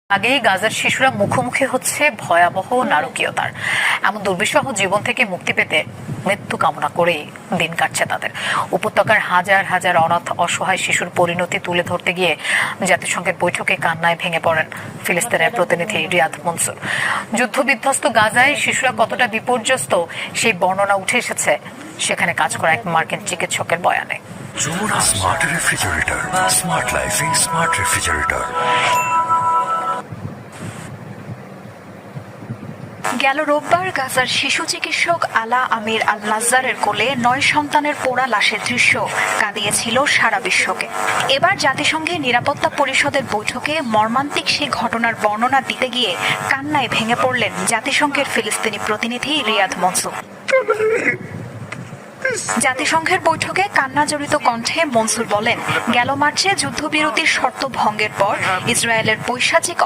আগেই গাজার শিশুরা মুখোমুখি হচ্ছে ভয়াবহ নারকীয়তার। এমন দুর্বিষহ জীবন থেকে মুক্তি পেতে মৃত্যু কামনা করেই দিন কাটছে তাদের। উপত্যকার হাজার হাজার অনাথ অসহায় শিশুর পরিণতি তুলে ধরতে গিয়ে জাতিসংঘের বৈঠকে কান্নায় ভেঙে পড়েন ফিলিস্তিনের প্রতিনিধি রিয়াদ মনসুর। যুদ্ধবিধ্বস্ত গাজায় শিশুরা কতটা বিপর্যস্ত সেই বর্ণনা উঠে এসেছে সেখানে কাজ করা এক মার্কিন চিকিৎসকের বয়ানে। যমুনা স্মার্ট রেফ্রিজারেটর, স্মার্ট লাইফিং স্মার্ট রেফ্রিজারেটর। গেল রোববার গাজার শিশু চিকিৎসক আলা আমির আল নাজ্জারের কোলে 9 সন্তানের পোড়া লাশের দৃশ্য কাঁদিয়েছিল সারা বিশ্বকে। এবার জাতিসংঘের নিরাপত্তা পরিষদের বৈঠকে মর্মান্তিক সেই ঘটনার বর্ণনা দিতে গিয়ে কান্নায় ভেঙে পড়লেন জাতিসংঘের ফিলিস্তিনি প্রতিনিধি রিয়াদ মনসুর। জাতিসংঘের বৈঠকে কান্নাজড়িত কণ্ঠে মনসুর বলেন, গেল মার্চে যুদ্ধবিরতির শর্ত ভঙ্গের পর ইসরায়েলের পৈশাচিক